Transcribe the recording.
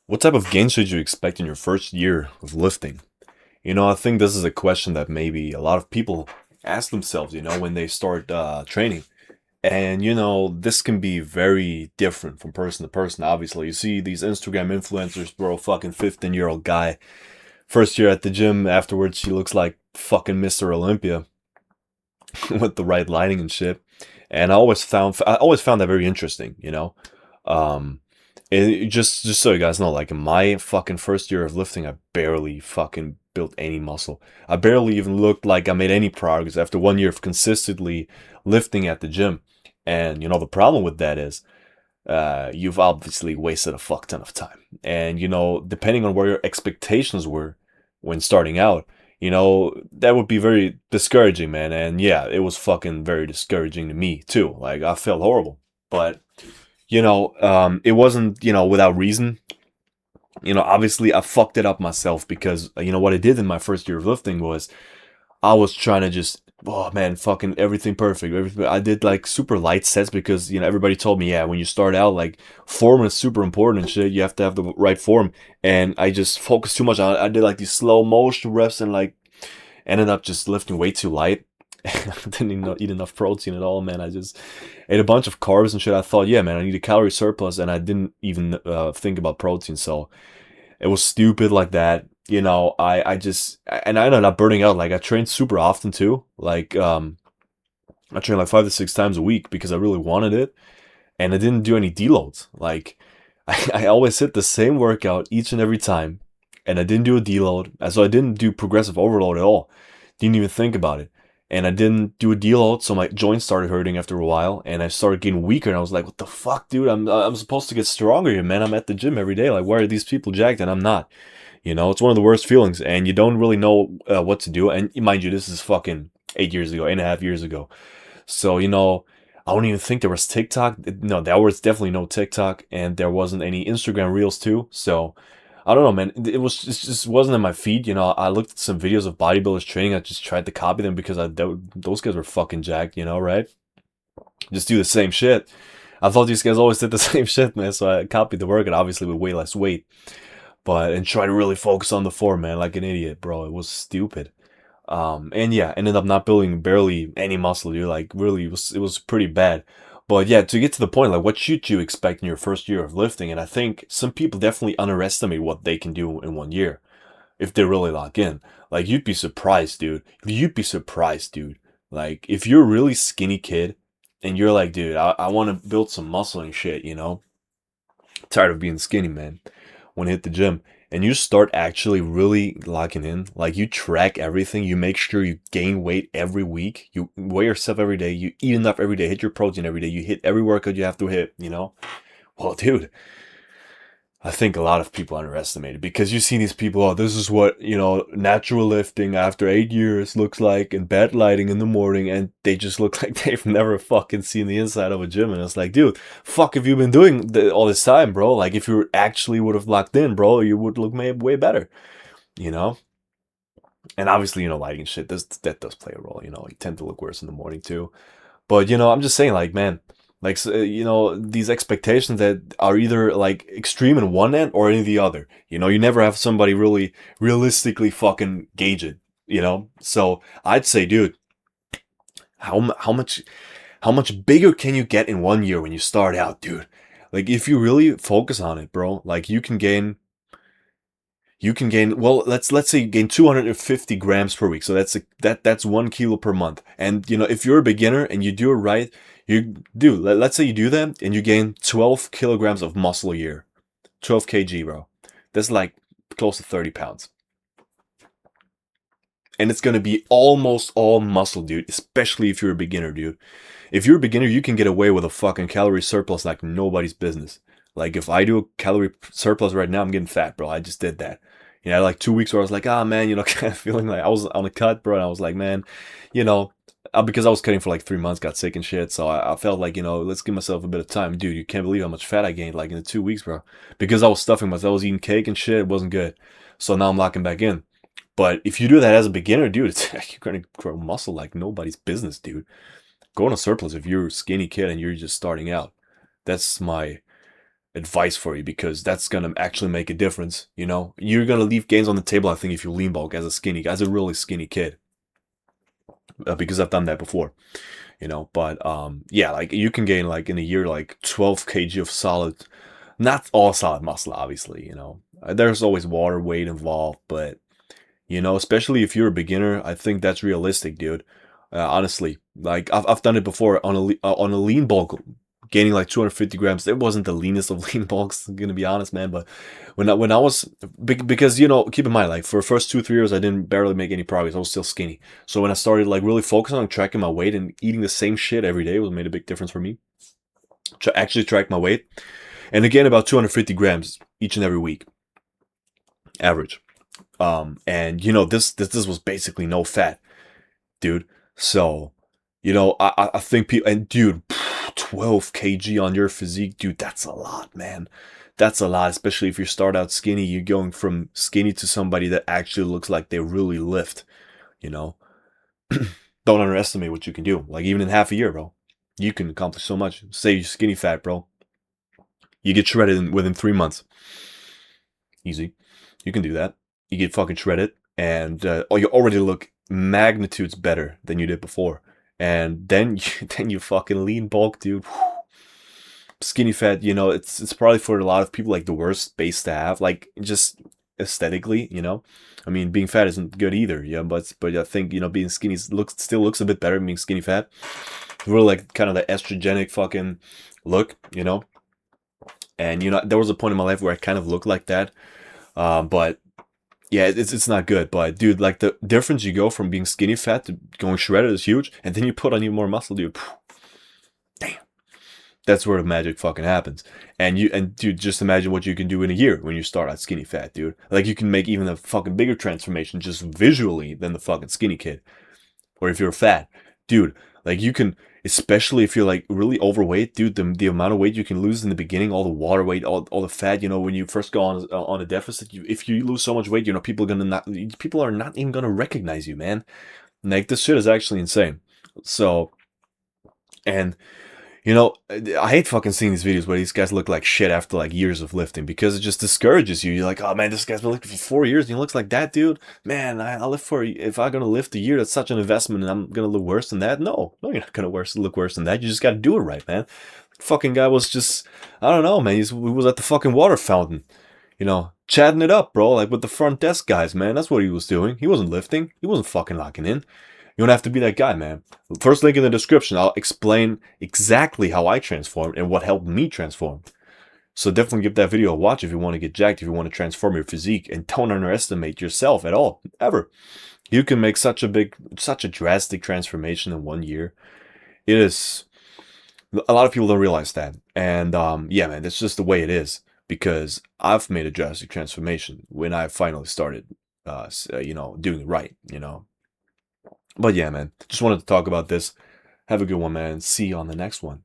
What type of gains should you expect in your first year of lifting? I think this is a question that maybe a lot of people ask themselves, when they start training. And, this can be very different from person to person, obviously. You see these Instagram influencers, bro, fucking 15-year-old guy. First year at the gym, afterwards, she looks like fucking Mr. Olympia with the right lighting and shit. And I always found that very interesting, Um, just so you guys know, like in my fucking first year of lifting, I barely fucking built any muscle. I barely even looked like I made any progress after 1 year of consistently lifting at the gym. And the problem with that is, you've obviously wasted a fuck ton of time. And depending on where your expectations were when starting out, that would be very discouraging, man. And yeah, it was fucking very discouraging to me too. Like I felt horrible, but it wasn't, without reason. Obviously I fucked it up myself because, what I did in my first year of lifting was I was trying to just, oh man, fucking everything perfect. Everything. I did like super light sets because, everybody told me, yeah, when you start out, like form is super important and shit. You have to have the right form. And I just focused too much on it. I did like these slow motion reps and like ended up just lifting way too light. I didn't even eat enough protein at all, man. I just ate a bunch of carbs and shit. I thought, yeah, man, I need a calorie surplus, and I didn't even think about protein. So it was stupid like that. I just and I ended up burning out. Like I trained super often too. Like I trained like 5 to 6 times a week because I really wanted it, and I didn't do any deloads. Like I always hit the same workout each and every time, and I didn't do a deload. So I didn't do progressive overload at all. Didn't even think about it. And I didn't do a deload, so my joints started hurting after a while, and I started getting weaker. And I was like, "What the fuck, dude? I'm supposed to get stronger here, man. I'm at the gym every day. Like, why are these people jacked and I'm not?" It's one of the worst feelings, and you don't really know what to do. And mind you, this is fucking 8 years ago, 8.5 years ago. So I don't even think there was TikTok. No, there was definitely no TikTok, and there wasn't any Instagram Reels too. So I don't know, man. It just wasn't in my feed. I looked at some videos of bodybuilders training. I just tried to copy them because those guys were fucking jacked. Right? Just do the same shit. I thought these guys always did the same shit, man. So I copied the workout, obviously with way less weight, and try to really focus on the form, man, like an idiot, bro. It was stupid. And yeah, ended up not building barely any muscle, dude. Like really, it was pretty bad. But yeah, to get to the point, like what should you expect in your first year of lifting? And I think some people definitely underestimate what they can do in 1 year if they really lock in. Like you'd be surprised, dude. You'd be surprised, dude. Like if you're a really skinny kid and you're like, dude, I want to build some muscle and shit, tired of being skinny, man. When you hit the gym and you start actually really locking in, like you track everything, you make sure you gain weight every week, you weigh yourself every day, you eat enough every day, hit your protein every day, you hit every workout you have to hit. Well, dude, I think a lot of people underestimate it because you see these people, oh, this is what, natural lifting after 8 years looks like and bad lighting in the morning. And they just look like they've never fucking seen the inside of a gym. And it's like, dude, fuck have you been doing all this time, bro? Like if you actually would have locked in, bro, you would look way better, you know? And obviously, lighting and shit, that does play a role. You tend to look worse in the morning too. But I'm just saying, like, man, like these expectations that are either like extreme in one end or in the other. You never have somebody really realistically fucking gauge it. So I'd say, dude, how much bigger can you get in 1 year when you start out, dude? Like if you really focus on it, bro, like you can gain well, let's say you gain 250 grams per week, so that's 1 kilo per month. And if you're a beginner and you do it right, let's say you do that and you gain 12 kilograms of muscle a year, 12 kg, bro. That's like close to 30 pounds, and it's gonna be almost all muscle, dude, especially if you're a beginner, dude. If you're a beginner, you can get away with a fucking calorie surplus like nobody's business. Like if I do a calorie surplus right now, I'm getting fat, bro. I just did that. Like 2 weeks where I was like, ah, man, kind of feeling like I was on a cut, bro. And I was like, man, you know, because I was cutting for like 3 months, got sick and shit. So I felt like, let's give myself a bit of time. Dude, you can't believe how much fat I gained like in the 2 weeks, bro. Because I was stuffing myself, I was eating cake and shit. It wasn't good. So now I'm locking back in. But if you do that as a beginner, dude, you're going to grow muscle like nobody's business, dude. Go on a surplus if you're a skinny kid and you're just starting out. That's my advice for you, because that's gonna actually make a difference. You know, you're gonna leave gains on the table, I think, if you lean bulk as a really skinny kid, because I've done that before. You know, but yeah, like you can gain like in a year like 12 kg of solid, not all solid muscle, obviously. You know, there's always water weight involved, but you know, especially if you're a beginner, I think that's realistic, dude. Honestly, like I've done it before on on a lean bulk, gaining like 250 grams. It wasn't the leanest of lean bulks, gonna be honest, man. But when I was because you know, keep in mind, like for the first 2 3 years, I didn't barely make any progress. I was still skinny. So when I started like really focusing on tracking my weight and eating the same shit every day, was made a big difference for me. Actually track my weight, and again about 250 grams each and every week, average. And you know, this was basically no fat, dude. So, you know, I think people, and dude, 12 kg on your physique, dude, that's a lot, man. That's a lot, especially if you start out skinny. You're going from skinny to somebody that actually looks like they really lift, you know. Don't underestimate what you can do. Like even in half a year, bro, you can accomplish so much. Say you're skinny fat, bro. You get shredded within 3 months. Easy. You can do that. You get fucking shredded, and you already look magnitudes better than you did before. And then then you fucking lean bulk, dude. Skinny fat, you know, it's probably for a lot of people like the worst base to have, like just aesthetically, you know. I mean, being fat isn't good either, yeah. But I think, you know, being skinny still looks a bit better than being skinny fat. Really like kind of the estrogenic fucking look, you know. And you know, there was a point in my life where I kind of looked like that, but yeah, it's not good. But dude, like the difference you go from being skinny fat to going shredded is huge, and then you put on even more muscle, dude. Damn, that's where the magic fucking happens. And dude, just imagine what you can do in a year when you start out skinny fat, dude. Like you can make even a fucking bigger transformation just visually than the fucking skinny kid. Or if you're fat, dude, like you can, especially if you're like really overweight, dude, the amount of weight you can lose in the beginning, all the water weight, all the fat, you know, when you first go on a deficit, if you lose so much weight, you know, people are not even gonna recognize you, man. Like this shit is actually insane. So, and you know, I hate fucking seeing these videos where these guys look like shit after like years of lifting, because it just discourages you. You're like, oh man, this guy's been lifting for 4 years and he looks like that, dude. Man, I'll lift if I'm gonna lift a year, that's such an investment, and I'm gonna look worse than that. No, you're not gonna look worse than that. You just gotta do it right, man. Fucking guy was just, I don't know, man. He was at the fucking water fountain, you know, chatting it up, bro, like with the front desk guys, man. That's what he was doing. He wasn't lifting. He wasn't fucking locking in. You don't have to be that guy, man. First link in the description, I'll explain exactly how I transformed and what helped me transform. So definitely give that video a watch if you want to get jacked, if you want to transform your physique, and don't underestimate yourself at all, ever. You can make such a drastic transformation in 1 year. It is, a lot of people don't realize that. And yeah, man, that's just the way it is, because I've made a drastic transformation when I finally started, you know, doing it right, you know. But yeah, man, just wanted to talk about this. Have a good one, man. See you on the next one.